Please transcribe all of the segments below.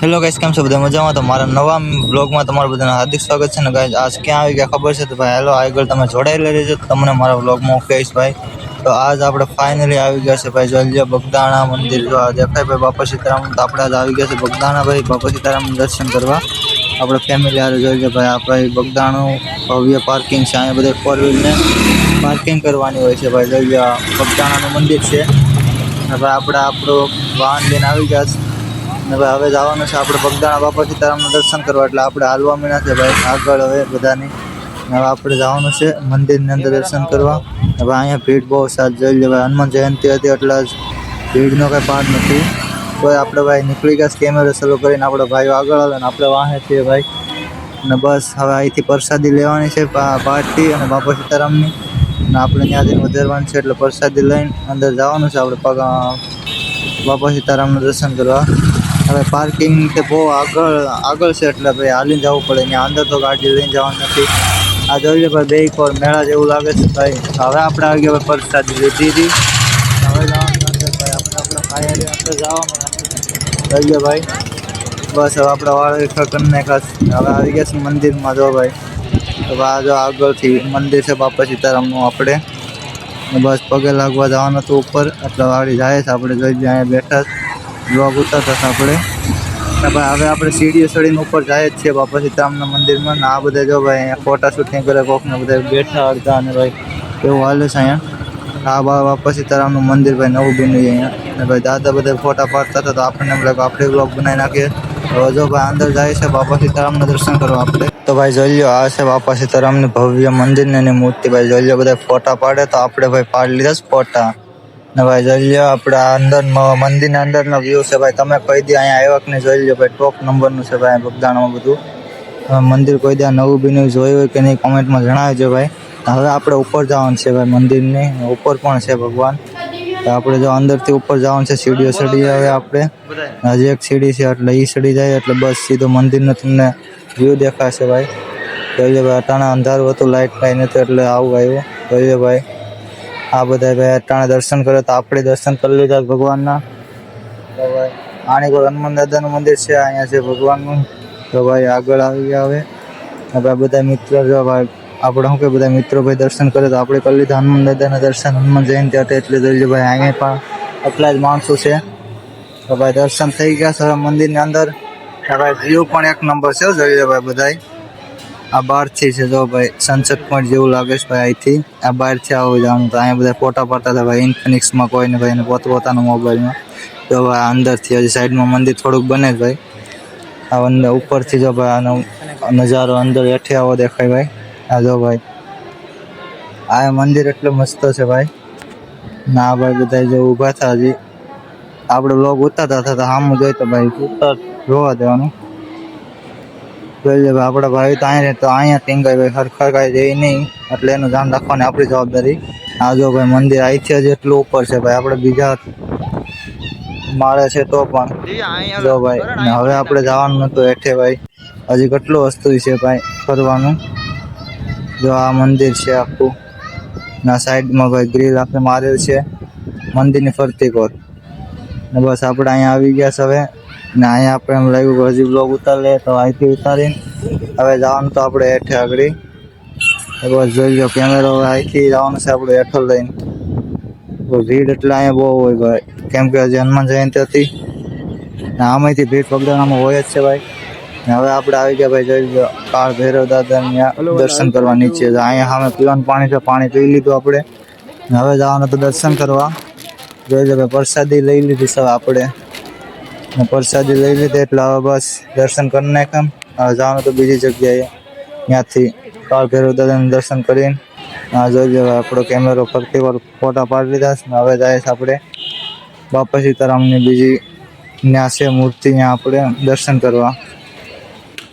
Hello guys, કેમ છો બધા મજામાં? તો મારા નવા બ્લોગમાં તમારું બધાનું હાર્દિક સ્વાગત છે ને ગાઈસ. આજ ક્યાં આવી ગયા ખબર છે? તો ભાઈ હેલો, આગળ તમે જોડાયેલા રહેજો, તમને મારા બ્લોગમાં હું કહીશ ભાઈ. તો આજ આપણે ફાઇનલી આવી ગયા છે ભાઈ, જોઈ લો બગદાણા મંદિર. જો આ દેખાય ભાઈ બાપા સીતારામ. તો આપણે આજ આવી ગયા છે બગદાણા ભાઈ, બાપા સીતારામનું દર્શન કરવા. આપણે ફેમિલી હારે જોઈ લો ભાઈ, આ ભાઈ બગદાણું ભવ્ય પાર્કિંગ છે. અહીંયા બધા ફોર વ્હીલને પાર્કિંગ કરવાની હોય છે ભાઈ. જોઈ લો બગદાણાનું મંદિર છે. અને ભાઈ આપણે આપણું વાહન લઈને આવી ગયા છે. ને ભાઈ હવે જવાનું છે આપણે બગદાણા બાપા સીતારામનું દર્શન કરવા. એટલે આપણે હાલવા મીણા છે ભાઈ આગળ હવે બધાની. હવે આપણે જવાનું છે મંદિરની અંદર દર્શન કરવા. હવે અહીંયા ભીડ બહુ સાથ જોઈ લે ભાઈ. હનુમાન જયંતિ હતી એટલે ભીડનો કંઈ પાર નથી. કોઈ આપણે ભાઈ નીકળી ગયા કેમેરો ચાલુ કરીને. આપણે ભાઈઓ આગળ આવે ને આપણે વાહે છીએ ભાઈ. અને બસ હવે અહીંથી પ્રસાદી લેવાની છે પાર્ટી અને બાપા સીતારામની. અને આપણે ત્યાંથી વધારવાનું છે એટલે પ્રસાદી લઈને અંદર જવાનું છે આપણે બાપા સીતારામનું દર્શન કરવા. હવે પાર્કિંગ તે બહુ આગળ છે એટલે ભાઈ હાલીને જવું પડે. ત્યાં અંદર તો ગાડી લઈને જવાનું નથી. આ જોઈ લે ભાઈ બે કોર મેળા જેવું લાગે છે ભાઈ. હવે આપણે આવી ગયા પ્રસાદી લીધી હતી. હવે જવાનું અંદર ભાઈ આપણે આપણા ફાયર અંદર જવાનું જોઈ લે ભાઈ. બસ હવે આપણા વાળ કરીને ખાસ હવે આવી ગયા છે મંદિરમાં. જો ભાઈ તો આ જો આગળથી મંદિર છે બાપા સીતારામનું. આપણે બસ પગે લાગવા જવાનું હતું ઉપર એટલે વાળી જાય છે. આપણે જોઈ લઈએ અહીંયા બેઠા બ્લોગ ઉતારતા હતા આપણે. ભાઈ હવે આપણે સીડીઓ ચડીને ઉપર જાય જ છીએ બાપા સીતારામના મંદિરમાં. ને આ બધા જો ભાઈ અહીંયા ફોટા શૂટિંગ કરે કોકને બધા બેઠા અડધા. અને ભાઈ એવું હાલે છે અહીંયા. આ બાપા સીતારામનું મંદિર ભાઈ નવું બન્યું અહીંયા. અને ભાઈ દાદા બધા ફોટા પાડતા હતા તો આપણને એમ લાગે આપણે બ્લોગ બનાવી નાખીએ. હવે જો ભાઈ અંદર જાય છે બાપા સીતારામના દર્શન કરવા આપણે. તો ભાઈ જોઈ લો આ છે બાપા સીતારામની ભવ્ય મંદિર ને એની મૂર્તિ. ભાઈ જોઈ લો બધા ફોટા પાડે તો આપણે ભાઈ પાડી લીધા છે ફોટા. ને ભાઈ જોઈ લો આપણા અંદર મંદિરના અંદરનો વ્યૂ છે ભાઈ. તમે કોઈ દી અહીંયા આવ્યા કે નહીં જોઈ લો ભાઈ. ટોપ નંબરનું છે ભાઈ બગદાણામાં બધું. મંદિર કોઈ દી નવું બીનું જોયું હોય કે નહીં કોમેન્ટમાં જણાવજો ભાઈ. હવે આપણે ઉપર જવાનું છે ભાઈ મંદિરની. ઉપર પણ છે ભગવાન. તો આપણે જો અંદરથી ઉપર જવાનું છે. સીડીઓ ચડી હવે આપણે હજી એક સીડી છે એટલે એ ચડી જાય એટલે બસ સીધો મંદિરનો તમને વ્યૂ દેખાશે ભાઈ. જોઈ લો ભાઈ અટાણા અંધારું હતું, લાઇટ કાંઈ નથી એટલે આવું આવ્યું. જોઈ લો ભાઈ આ બધા ભાઈ અટાણે દર્શન કરે તો આપણે દર્શન કરી લીધા ભગવાનના. તો ભાઈ આની કોઈ હનુમાન દાદાનું મંદિર છે અહીંયા છે ભગવાનનું. તો ભાઈ આગળ આવી ગયા હવે. ભાઈ બધા મિત્રો જો ભાઈ આપણે શું કે બધા મિત્રો ભાઈ દર્શન કરે તો આપણે કરી લીધા હનુમાન દાદાના દર્શન. હનુમાન જયંતિ હતી એટલે જોઈ લો ભાઈ અહીંયા પણ એટલા જ માણસો છે. તો ભાઈ દર્શન થઈ ગયા છે મંદિરની અંદર. ભાઈ વ્યૂ પણ એક નંબર છે જોઈ લો ભાઈ બધાય. આ બહારથી છે જો ભાઈ સનસેટ પોઈન્ટ જેવું લાગે છે ભાઈ. અહીંથી આ બહારથી આવું જવાનું. તો અહીંયા બધા ફોટા પાડતા હતા ભાઈ ઇન્ફિનિક્સમાં કોઈને ભાઈને પોતપોતાના મોબાઈલમાં. તો ભાઈ અંદરથી હજી સાઈડમાં મંદિર થોડુંક બને જ ભાઈ. આ અંદર ઉપરથી જો ભાઈ આનો નજારો અંદર હેઠે આવો દેખાય ભાઈ. આ જો ભાઈ આ મંદિર એટલું મસ્ત છે ભાઈ. ના ભાઈ બધા જો ઊભા હતા હજી આપણે બ્લોગ ઉતારતા હતા તો સામું જોઈ તો ભાઈ ઉતાર જોવા દેવાનું. જોઈ લે ભાઈ આપણા ભાઈ તો અહીંયા ટીંગાય ભાઈ ખરખર કાંઈ રહી નહીં એટલે એનું ધ્યાન રાખવાની આપણી જવાબદારી. આ જો ભાઈ મંદિર અહીંથી જ એટલું ઉપર છે ભાઈ. આપણે બીજા માળે છે તો પણ જો ભાઈ. ને હવે આપણે જવાનું નતું હેઠે ભાઈ. હજી કેટલું વસ્તુ છે ભાઈ ફરવાનું. જો આ મંદિર છે આખું. ના સાઈડમાં ભાઈ ગ્રીલ આપણે મારેલ છે મંદિરની ફરતી કોર. ને બસ આપણે અહીંયા આવી ગયા છે હવે. ને અહીંયા આપણે એમ લાગ્યું કે હજી બ્લોગ ઉતાર લે તો અહીંથી ઉતારીને હવે જવાનું તો આપણે હેઠે આગળ. બસ જોઈ લો કેમેરો હવે અહીંથી જવાનું છે આપણે હેઠો લઈને. ભીડ એટલે અહીંયા બહુ હોય ભાઈ કેમ કે હજી હનુમાન જયંતિ હતી. ને આમાંથી ભીડ બગદાણામાં હોય જ છે ભાઈ. ને હવે આપણે આવી ગયા ભાઈ જોઈ લો કાળ ભૈરવ દાદાની દર્શન કરવા નીચે. અહીંયા સામે પીવાનું પાણી છે, પાણી પી લીધું આપણે. હવે જવાનું તો દર્શન કરવા. જોઈ લો ભાઈ પ્રસાદી લઈ લીધી છે આપણે. પ્રસાદી લઈ લીધી એટલે હવે બસ દર્શન કરી નાખ્યા. હવે જવાનું તો બીજી જગ્યાએ. ત્યાંથી કાળ ભૈરવ દાદાનું દર્શન કરીને જોઈ લો આપણો કેમેરો ફરતી વાર ફોટા પાડી લીધા છે. હવે જાય છે આપણે બાપા સીતારામની બીજી ત્યાં છે મૂર્તિ. ત્યાં આપણે દર્શન કરવા.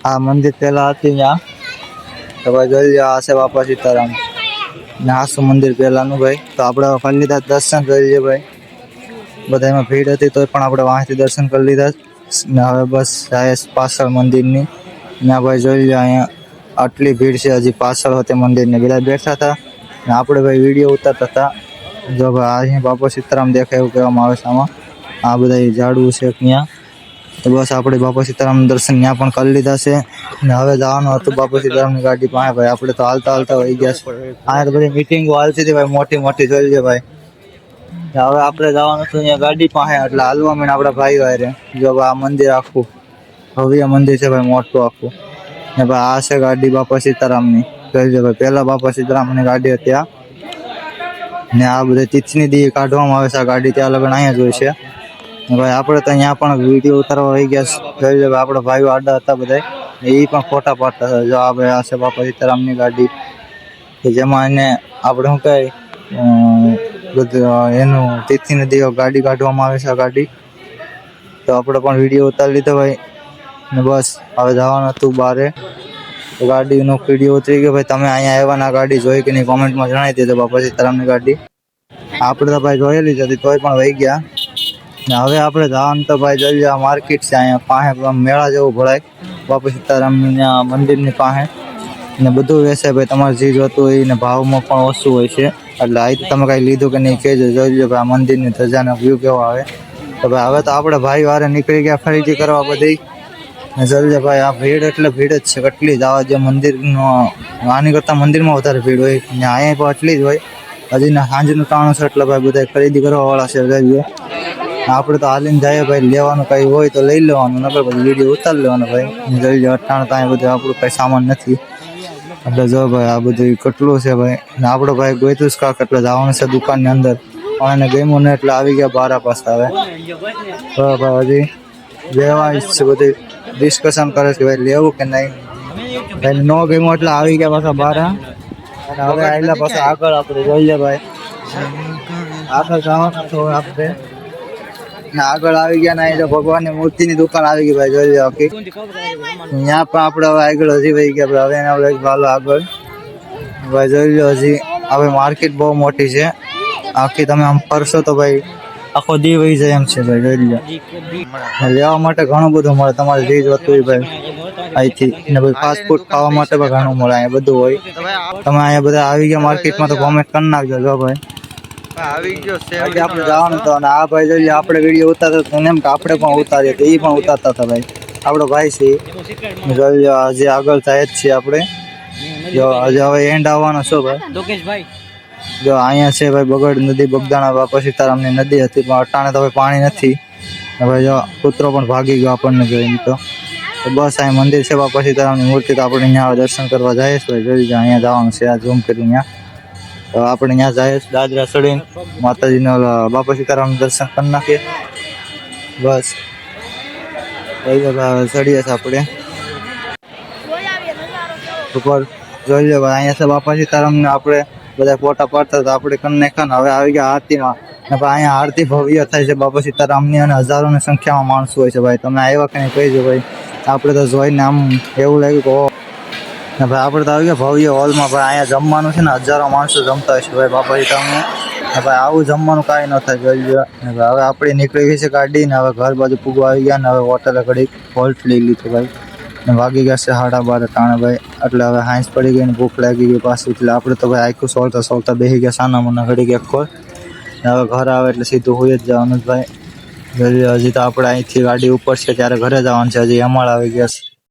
આ મંદિર પહેલાં હતી ત્યાં. તો ભાઈ જોઈ લો આ છે બાપા સીતારામ ને આ શું મંદિર પહેલાંનું ભાઈ. તો આપણે ફરી લીધા દર્શન કરી લઈએ ભાઈ. બધા એમાં ભીડ હતી તોય પણ આપણે વાંથી દર્શન કરી લીધા. ને હવે બસ જાય પાછળ મંદિરની. ને ભાઈ જોઈ લો અહીંયા આટલી ભીડ છે હજી પાછળ હતી મંદિરને. બધા બેઠા હતા ને આપણે ભાઈ વિડીયો ઉતારતા હતા. જો ભાઈ અહીંયા બાપા સીતારામ દેખાય એવું કહેવામાં આવે છે આમાં. આ બધા ઝાડવું છે ત્યાં. તો બસ આપણે બાપા સીતારામ દર્શન ત્યાં પણ કરી લીધા છે ને હવે જવાનું હતું બાપા સીતારામની ગાડી પાસે ભાઈ. આપણે તો હાલતા હાલતા વહી ગયા છે. આ તો બધી મિટિંગો હાલતી હતી ભાઈ, મોટી મોટી જોઈ લે ભાઈ. હવે આપણે જવાનું હતું અહીંયા ગાડી પાસે, એટલે હાલવા માંડ આપણા ભાઈઓ હારે. જો આ મંદિર આખું ભવ્ય મંદિર છે ભાઈ, મોટું આખું. ને ભાઈ આ છે ગાડી બાપા સીતારામની. જોઈ લે ભાઈ, પહેલા બાપા સીતારામની ગાડી હતી આ. ને આ બધા તિથની દી કાઢવામાં આવે છે આ ગાડી, ત્યાં લગન અહીંયા જ હોય છે. ભાઈ આપણે તો અહીંયા પણ વિડીયો ઉતારવા વહી ગયા. જોઈ લે ભાઈ, આપણા ભાઈઓ આડા હતા બધા, એ પણ ફોટા પાડતા હતા. જો આ ભાઈ આ છે બાપા સીતારામની ગાડી, કે જેમાં એને આપણે શું કહે બધું એનું તિથિને દી ગાડી કાઢવામાં આવે છે આ ગાડી. તો આપણે પણ વિડીયો ઉતારી લીધો ભાઈ. ને બસ હવે જવાનું હતું બારે. ગાડીનો વિડીયો ઉતરી ગયો ભાઈ. તમે અહીંયા આવ્યા ના ગાડી જોઈ કે નહીં કોમેન્ટમાં જણાવી દેજો બાપા સીતારામની ગાડી. આપણે તો ભાઈ જોયેલી જ હતી તોય પણ વહી ગયા. ને હવે આપણે જવાનું તો ભાઈ જોઈ આ માર્કેટ છે અહીંયા પાસે, મેળા જેવું ભરાય બાપા સીતારામની ત્યાં મંદિરની પાસે. ને બધું વેચાય ભાઈ, તમારે જે જોતું હોય ને ભાવમાં પણ ઓછું હોય છે. એટલે આ તમે કાંઈ લીધું કે નહીં કહેજો. જોઈ લો ભાઈ આ મંદિરની ધજાનો વ્યૂ કેવો આવે. તો ભાઈ હવે તો આપણે ભાઈ વારે નીકળી ગયા ખરીદી કરવા બધી. જોઈ ભાઈ આ ભીડ એટલે ભીડ જ છે. કેટલી જ આવા જે મંદિરનો આની કરતાં મંદિરમાં વધારે ભીડ હોય ને અહીંયા પણ એટલી જ હોય. હજી ના સાંજનું ટાણું છે એટલે ભાઈ બધા ખરીદી કરવાવાળા છે. જોઈએ આપણે તો હાલીને જઈએ ભાઈ, લેવાનું કંઈ હોય તો લઈ લેવાનું, નકર પછી વિડીયો ઉતારી લેવાનો ભાઈ. જોઈ લો અઠાણ ત્યાં બધું આપણું કંઈ સામાન નથી. એટલે જો ભાઈ આ બધું કેટલું છે ભાઈ. ને આપણો ભાઈ ગોઈતું જ કાક એટલે જવાનું છે દુકાનની અંદર. પણ એને ગમ્યું ને એટલે આવી ગયા બારા પાછા. હવે ભાઈ હજી લેવા છે બધી ડિસ્કશન કરે છે ભાઈ લેવું કે નહીં. ભાઈ ન ગમ્યું એટલે આવી ગયા પાછા બારા. અને હવે આવેલા પાછા આગળ આપણે જોઈ લે ભાઈ, આગળ જવાનું તો આપણે આગળ આવી ગયા. ને ભગવાનની મૂર્તિની દુકાન આવી ગઈ ભાઈ, જોઈ લે આખી. ત્યાં પણ આપણે હવે આગળ હજી વહી ગયા. હવે એને આપણે ભાલો આગળ ભાઈ જોઈ લો. હજી હવે માર્કેટ બહુ મોટી છે આખી. તમે આમ ફરશો તો ભાઈ આખો દી વહી જાય એમ છે ભાઈ. જોઈ લો લેવા માટે ઘણું બધું મળે, તમારે જે જોતું હોય ભાઈ અહીંથી. ને ભાઈ ફાસ્ટ ફૂડ ખાવા માટે પણ ઘણું મળે, અહીંયા બધું હોય. તમે અહીંયા બધા આવી ગયા માર્કેટમાં તો કોમેન્ટ કરી નાખજો. જો ભાઈ આવી ગયો છે આપણે જવાનું તો. અને આ ભાઈ જોઈએ આપણે વિડીયો ઉતારતા એમ કે આપણે પણ ઉતારીએ તો એ પણ ઉતારતા હતા ભાઈ. આપણો ભાઈ છે જોઈ લો. હજી આગળ થાય જ છીએ આપણે. જો હજી હવે એન્ડ આવવાનો છો ભાઈ. જો અહીંયા છે ભાઈ બગડ નદી, બગદાણા બાપા સીતારામની નદી હતી પણ અટાણે તો ભાઈ પાણી નથી. ભાઈ જો કૂતરો પણ ભાગી ગયો આપણને જોઈને. તો બસ અહીંયા મંદિર છે બાપા સીતારામની મૂર્તિ, તો આપણે અહીંયા દર્શન કરવા જઈએ છીએ ભાઈ. જોઈ અહીંયા જવાનું છે, આ ઝૂમ કરીને અહીંયા. તો આપણે ત્યાં જઈએ દાદરા ચડીને માતાજીનો બાપા સીતારામનું દર્શન કરી નાખીએ. બસ ચડીએ છીએ આપણે ઉપર. જોઈ લો ભાઈ અહીંયા છે બાપા સીતારામને આપણે બધા ફોટા પાડતા હતા, આપણે કરી નાખ્યા. હવે આવી ગયા આરતીમાં. ને ભાઈ અહીંયા આરતી ભવ્ય થાય છે બાપા સીતારામની, અને હજારોની સંખ્યામાં માણસો હોય છે ભાઈ. તમે આવ્યા કે નહીં કહીજો ભાઈ. આપણે તો જોઈને આમ એવું લાગ્યું કે ને ભાઈ આપણે તો આવી ગયા ભવ્ય હોલમાં ભાઈ. અહીંયા જમવાનું છે ને હજારો માણસો જમતા હોય છે ભાઈ બાપા સીતારામને. ને ભાઈ આવું જમવાનું કાંઈ ન થાય જોઈ લો. ને ભાઈ હવે આપણી નીકળી ગઈ છે ગાડી ને હવે ઘર બાજુ પૂગવા આવી ગયા. ને હવે હોટલે ઘડી હોલ્ટ લઈ લીધું ભાઈ. ને વાગી ગયા છે 12:30 ટાણે ભાઈ. એટલે હવે હાંસ પડી ગઈ ને ભૂખ લાગી ગઈ પાછી. એટલે આપણે તો ભાઈ આખું સોલતા બેસી ગયા સાના મને ઘડી ગયા ખોર. ને હવે ઘર આવે એટલે સીધું હોય જ જવાનું જ ભાઈ. હજી તો આપણે અહીંથી ગાડી ઉપર છે ત્યારે ઘરે જવાનું છે. હજી અમાળ આવી ગયા છે.